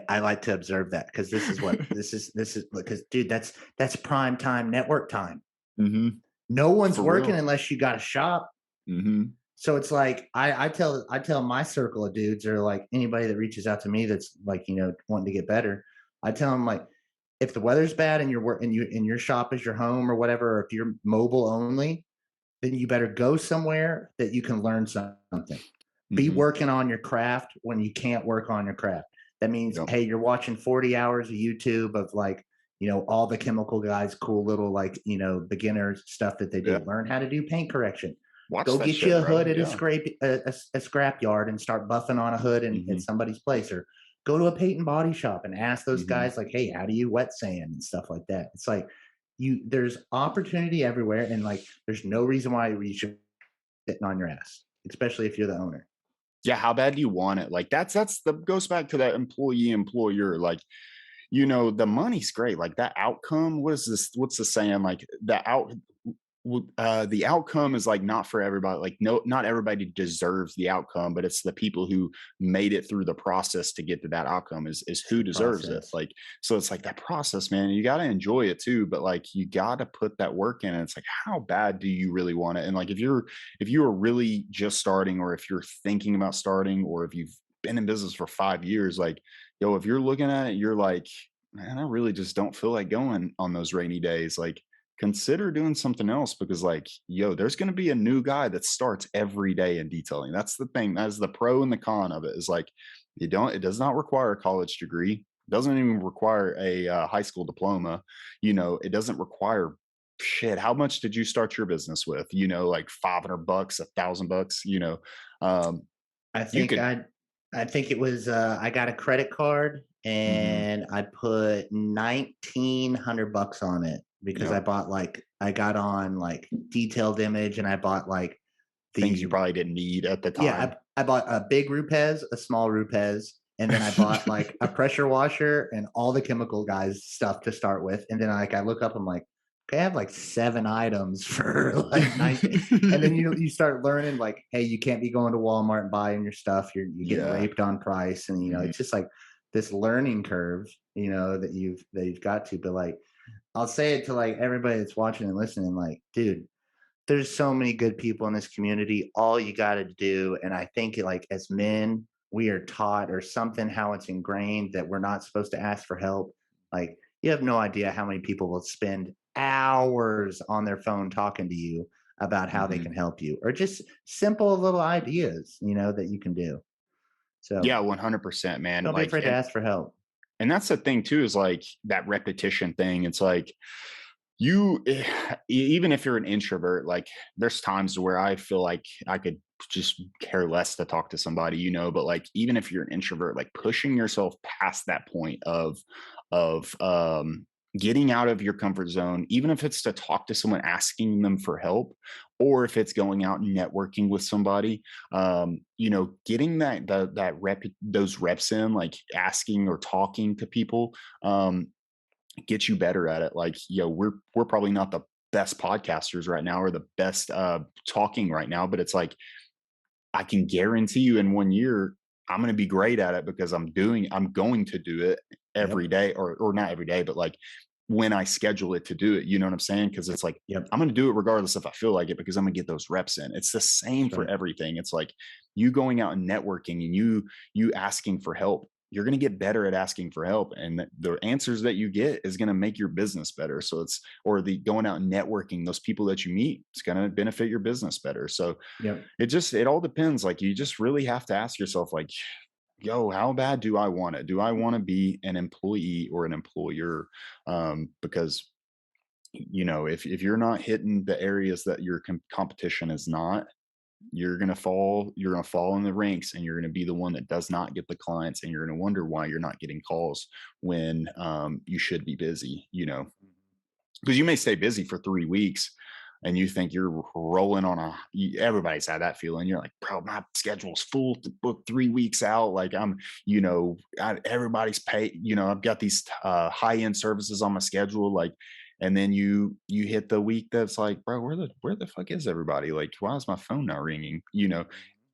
I like to observe that because this is because dude, that's prime time network time. Hmm. No one's For working real. unless you got a shop. Hmm. So it's like I tell my circle of dudes or like anybody that reaches out to me that's like, wanting to get better. I tell them like if the weather's bad and you and your shop is your home or whatever, or if you're mobile only, then you better go somewhere that you can learn something. Be Hmm. working on your craft when you can't work on your craft. That means, Yep. hey, you're watching 40 hours of YouTube of like, all the chemical guys, cool little like, beginners stuff that they Yeah. do. Learn how to do paint correction. Watch Go that get you shit, a bro. hood at Yeah. a scrap yard and start buffing on a hood at Hmm. somebody's place, or go to a paint and body shop and ask those Hmm. guys like, hey, how do you wet sand and stuff like that. It's like there's opportunity everywhere, and like there's no reason why you should sitting on your ass, especially if you're the owner. Yeah. How bad do you want it? Like that's the goes back to that employee employer. Like, the money's great. Like that outcome. What is this? What's the saying? Like the outcome is like not for everybody. Like no, not everybody deserves the outcome, but it's the people who made it through the process to get to that outcome is It's who the deserves it. process. Like so, it's like that process, man. You got to enjoy it too, but like you got to put that work in. And it's like, how bad do you really want it? And like if you are really just starting, or if you're thinking about starting, or if you've been in business for 5 years, like yo, if you're looking at it, you're like, man, I really just don't feel like going on those rainy days. Like consider doing something else because like yo, there's going to be a new guy that starts every day in detailing. That's the thing. That's the pro and the con of it is like it does not require a college degree, doesn't even require a high school diploma. It doesn't require shit. How much did you start your business with? Like $500, $1,000. um I you think could. I I think it was I got a credit card Hmm. and I put $1,900 on it because Yep. I got on like detailed image and I bought like Things you the probably didn't need at the yeah, time. I bought a big Rupes, a small Rupes, and then I bought like a pressure washer and all the chemical guys stuff to start with. And then like I look up, I'm like, okay, I have like 7 items for like 19. And then you start learning like, hey, you can't be going to Walmart and buying your stuff. You're getting Yeah. raped on price. And Mhm. it's just like this learning curve, that you've got to. But like I'll say it to like everybody that's watching and listening, like, dude, there's so many good people in this community. All you got to do, and I think like as men, we are taught or something how it's ingrained that we're not supposed to ask for help. Like you have no idea how many people will spend hours on their phone talking to you about how they can Mhm. help you, or just simple little ideas, that you can do. So Yeah, 100%, man. don't be Like, afraid to ask for help. and that's the thing too, is like that repetition thing. It's like even if you're an introvert, like there's times where I feel like I could just care less to talk to somebody, but like even if you're an introvert, like pushing yourself past that point of getting out of your comfort zone, even if it's to talk to someone, asking them for help, or if it's going out and networking with somebody, getting that rep, those reps in, like asking or talking to people, get you better at it. Like, we're probably not the best podcasters right now or the best talking right now, but it's like I can guarantee you in 1 year I'm going to be great at it because I'm going to do it every Yep. day, or not every day, but like when I schedule it to do it, you know what I'm saying? Because it's like Yep. I'm going to do it regardless if I feel like it because I'm going to get those reps in. It's the same That's for right. everything. It's like you going out and networking and you asking for help. You're going to get better at asking for help, and the answers that you get is going to make your business better. So or the going out and networking, those people that you meet, it's going to benefit your business better. So Yep. it all depends. Like you just really have to ask yourself, like, yo, how bad do I want it? Do I want to be an employee or an employer? Because if you're not hitting the areas that your competition is not, you're gonna fall in the ranks, and you're gonna be the one that does not get the clients, and you're gonna wonder why you're not getting calls when you should be busy. Because you may stay busy for 3 weeks, and you think you're rolling on everybody's had that feeling. You're like, bro, my schedule's full to book 3 weeks out. Like everybody's paid, I've got these high end services on my schedule. Like, and then you hit the week that's like, bro, where the fuck is everybody? Like, why is my phone not ringing?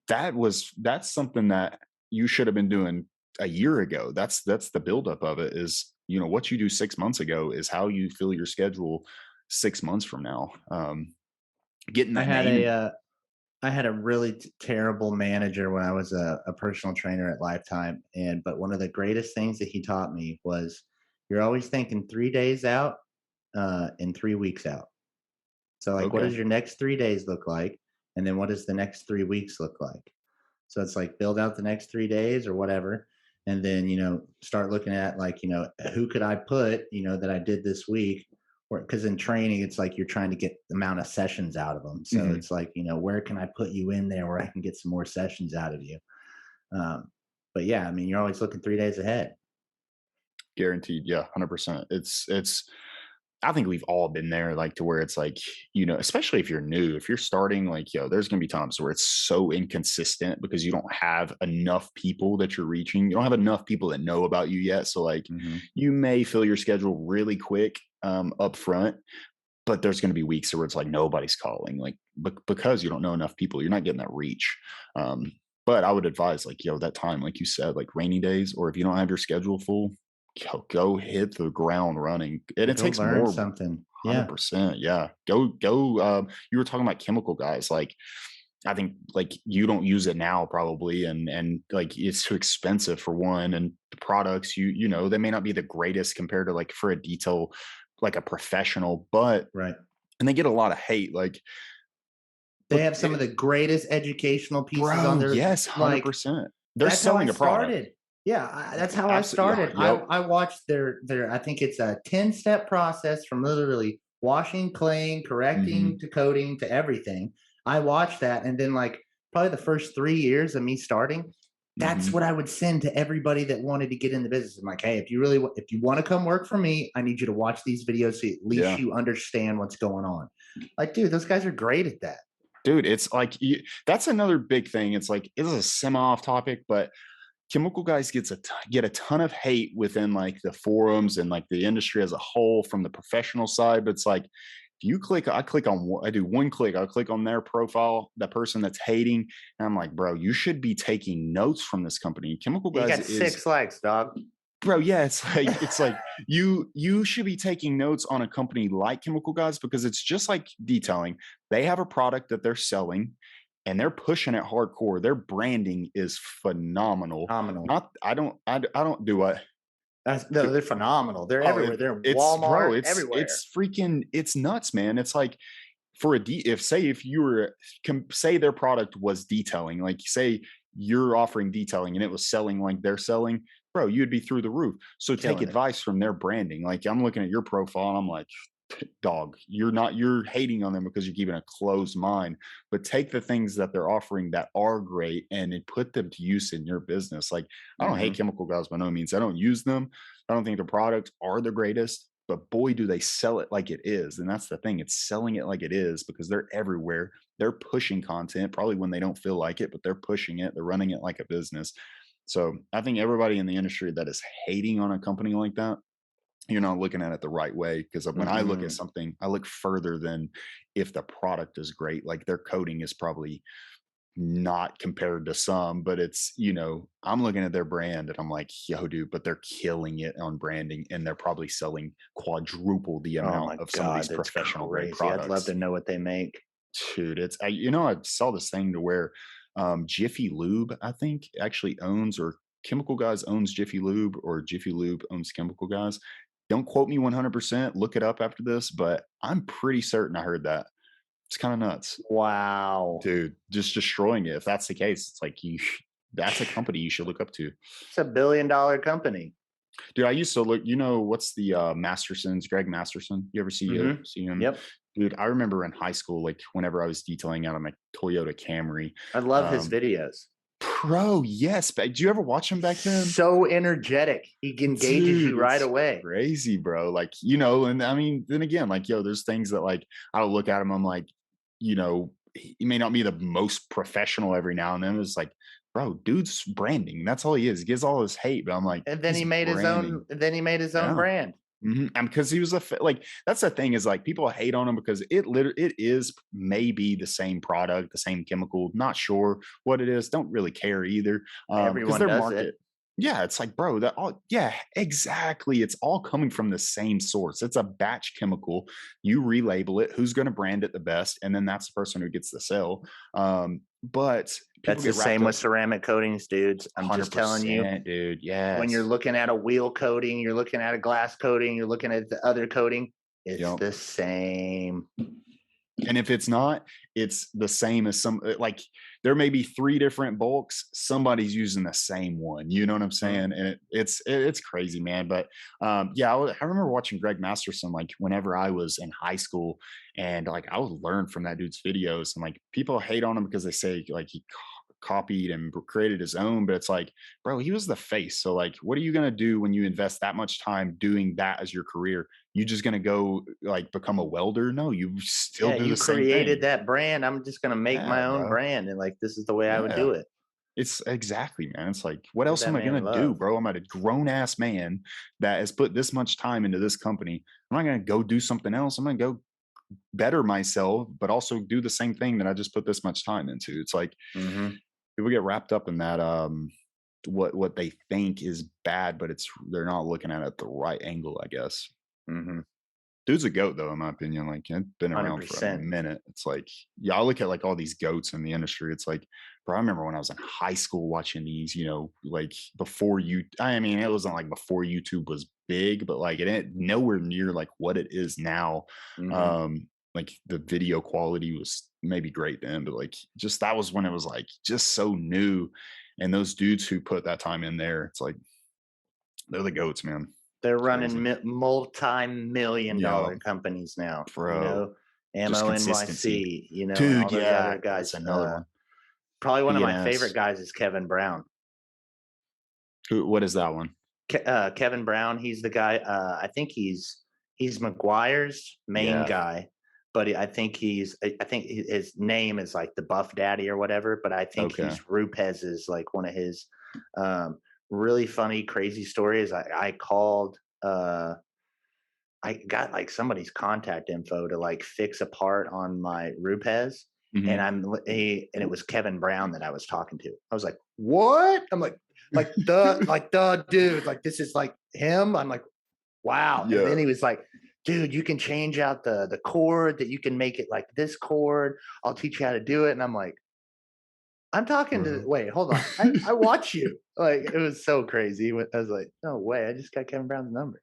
That's something that you should have been doing a year ago. That's the buildup of it. Is what you do 6 months ago is how you fill your schedule 6 months from now. Getting I that had name. I had a really terrible manager when I was a personal trainer at Lifetime, and but one of the greatest things that he taught me was you're always thinking 3 days out, and 3 weeks out. So like, what Okay. does your next 3 days look like, and then what does the next 3 weeks look like? So it's like build out the next 3 days or whatever, and then start looking at like who could I put that I did this week, or because in training it's like you're trying to get the amount of sessions out of them. So Hmm. it's like where can I put you in there where I can get some more sessions out of you. Um, but yeah, I mean you're always looking 3 days ahead. Guaranteed. Yeah, 100%. It's I think we've all been there, like to where it's like, especially if you're new, if you're starting, like, there's going to be times where it's so inconsistent because you don't have enough people that you're reaching. You don't have enough people that know about you yet. So, like, Hmm. you may fill your schedule really quick up front, but there's going to be weeks where it's like nobody's calling, like, because you don't know enough people, you're not getting that reach. Um, but I would advise, like, that time, like you said, like rainy days, or if you don't have your schedule full, go hit the ground running. And it Go takes learn more. something. Yeah. 100%. Yeah. Go. You were talking about chemical guys. Like, I think like you don't use it now probably, and like it's too expensive for one, and the products they may not be the greatest compared to like for a detail, like a professional, but Right. and they get a lot of hate. Like, They but have some of the greatest educational pieces on bro, their yes, like 100%. They're that's how I selling a product. started. Yeah, that's how I Absolutely. started. Yep. I watched their I think it's a 10-step process from literally washing, claying, correcting Hmm. to coating to everything. I watched that, and then like probably the first 3 years of me starting, that's Hmm. what I would send to everybody that wanted to get in the business. I'm like, hey, if you want to come work for me, I need you to watch these videos so at least Yeah. you understand what's going on. Like, dude, those guys are great at that. Dude, it's like that's another big thing. It's like it is a semi off topic, but chemical guys get a ton of hate within like the forums and like the industry as a whole from the professional side. But it's like I click on I do one click, I click on their profile, that person that's hating, and I'm like, bro, you should be taking notes from this company. Chemical You guys got is, 6 likes, dog. bro, yeah, it's like you should be taking notes on a company like Chemical Guys because it's just like detailing. They have a product that they're selling and they're pushing it hardcore. Their branding is phenomenal. Phenomenal. Not I don't do what No, they're phenomenal. They're oh everywhere. They're it's bro, Walmart, everywhere. it's freaking it's nuts, man. It's like for if say if you were say their product was detailing, like say you're offering detailing and it was selling like they're selling, bro, you'd be through the roof. So take Killing it. advice from their branding. Like I'm looking at your profile and I'm like, dog, you're hating on them because you're keeping a closed mind. But take the things that they're offering that are great and put them to use in your business. Like I don't hate Mhm. chemical guys by no means. I don't use them. I don't think the products are the greatest, but boy, do they sell it like it is. And that's the thing. It's selling it like it is because they're everywhere. They're pushing content, probably when they don't feel like it, but they're pushing it. They're running it like a business. So I think everybody in the industry that is hating on a company like that, you're not looking at it the right way. Because when I look at Mm-mm. something, I look further than if the product is great. Like their coding is probably not compared to some, but it's, I'm looking at their brand and I'm like, yo, dude, but they're killing it on branding and they're probably selling quadruple the Oh amount my of some of these god, that's professional grade crazy. I'd love to products. know what they make. Dude, I saw this thing to where Jiffy Lube, I think, actually owns or Chemical Guys owns Jiffy Lube or Jiffy Lube owns Chemical Guys. Don't quote me 100%. Look it up after this, but I'm pretty certain I heard that. It's kind of nuts. Wow. Dude, just destroying it. If that's the case, it's like that's a company you should look up to. It's $1 billion company. Dude, I used to look, what's the Masterson's, Greg Masterson? You ever Mhm. see him? Yep. Dude, I remember in high school, like whenever I was detailing out of my Toyota Camry, I love his um, videos. Bro, yes. Did you ever watch him back then? So energetic. He engages you Dude, right it's away. crazy, bro. Like, you know, and I mean, then again, like, yo, there's things that like I'll look at him, I'm like, you know, he may not be the most professional every now and then. It's like, bro, dude's branding. That's all he is. He gives all his hate, but I'm like, And then he's he made his branding. own. Then he made his own Yeah. brand. And because he was like, that's the thing is like people hate on him because it is maybe the same product, the same chemical. Not sure what it is. Don't really care either. Because Everyone their does it. market. Yeah, it's like, bro, that all, yeah, exactly. It's all coming from the same source. It's a batch chemical. You relabel it. Who's going to brand it the best? And then that's the person who gets the sale. But people That's the get wrapped same up with ceramic coatings, dudes. I'm just telling you, 100%, dude. when you're Yes. looking at a wheel coating, you're looking at a glass coating, you're looking at the other coating, it's Yep. the same. And if it's not, it's the same as some like there may be 3 different bulks. Somebody's using the same one. You know what I'm saying? And it's crazy, man. But yeah, I remember watching Greg Masterson like whenever I was in high school, and like I would learn from that dude's videos. And like people hate on him because they say like he copied and created his own, but it's like, bro, he was the face. So like, what are you gonna do when you invest that much time doing that as your career? You just gonna go like become a welder? No, you still Yeah, do you the same created thing. that brand. I'm just going to make Yeah, my own bro. brand. And like, this is the way I would Yeah. do it. It's exactly, man. It's like, what Give else that am I man gonna do, love. bro? I'm a grown ass man that has put this much time into this company. I'm not gonna go do something else. I'm gonna go better myself, but also do the same thing that I just put this much time into. It's like Hmm. people get wrapped up in that what they think is bad, but it's they're not looking at it the right angle, I guess. Hmm. Dude's a goat though, in my opinion. Like it's been around for a 100%. minute. It's like, yeah, I look at like all these goats in the industry. It's like, bro, I remember when I was in high school watching these, you know, like before you I mean, it wasn't like before YouTube was big, but like it ain't nowhere near like what it is now. Hmm. Like the video quality was maybe great then, but like just that was when it was like just so new. And those dudes who put that time in there, it's like they're the goats, man. They're It's running crazy. multi-million Yeah, dollar companies now, bro. Ammo Just consistency. NYC, and Dude, all those yeah, other that's guys. another one. Probably one of my favorite BNS. guys is Kevin Brown. Who what is that one? Kevin Brown, he's the guy. I think he's McGuire's main Yeah, guy, but I think his name is like the Buff Daddy or whatever. But I think okay. he's Rupes is like one of his um, really funny, crazy stories. I called. I got like somebody's contact info to like fix a part on my Rupes, and Mhm. and it was Kevin Brown that I was talking to. I was like, "What?" I'm like the dude, like this is like him. I'm like, wow. And Yeah. then he was like, "Dude, you can change out the cord. That you can make it like this cord. I'll teach you how to do it." And I'm like, I'm talking to. Bro. Wait, hold on. I watch you. Like it was so crazy. I was like, no way. I just got Kevin Brown's number.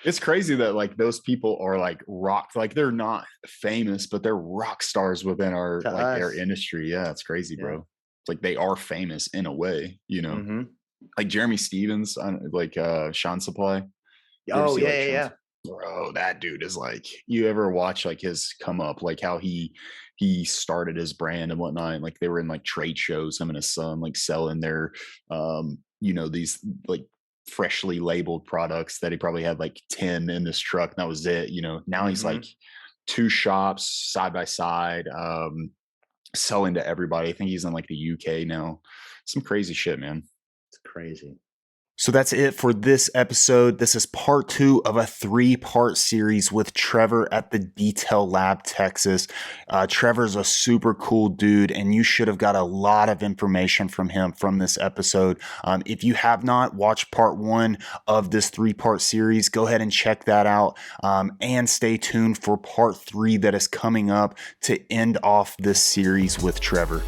It's crazy that, like, those people are, like, rock like, they're not famous, but they're rock stars within our To like, our us. industry. Yeah, it's crazy, Yeah. bro. It's like they are famous in a way, you know? Mm-hmm. Like Jeremy Stevens on, like, Sean Supply. You ever Oh see, yeah, like, yeah, Sean's yeah. bro, that dude is, like you ever watch, like, his come up, like, how he started his brand and whatnot, and, like, they were in, like, trade shows, him and his son, like, selling their, you know, these, like, freshly labeled products that he probably had, like, 10 in this truck, and that was it, you know? Now he's, like, Mm-hmm. 2 shops side by side, selling to everybody. I think he's in, like, the UK now. Some crazy shit, man. It's crazy. So that's it for this episode. This is part 2 of a 3-part series with Trevor at the Detail Lab, Texas. Trevor's a super cool dude, and you should have got a lot of information from him from this episode. If you have not watched part 1 of this 3-part series, go ahead and check that out, and stay tuned for part 3 that is coming up to end off this series with Trevor.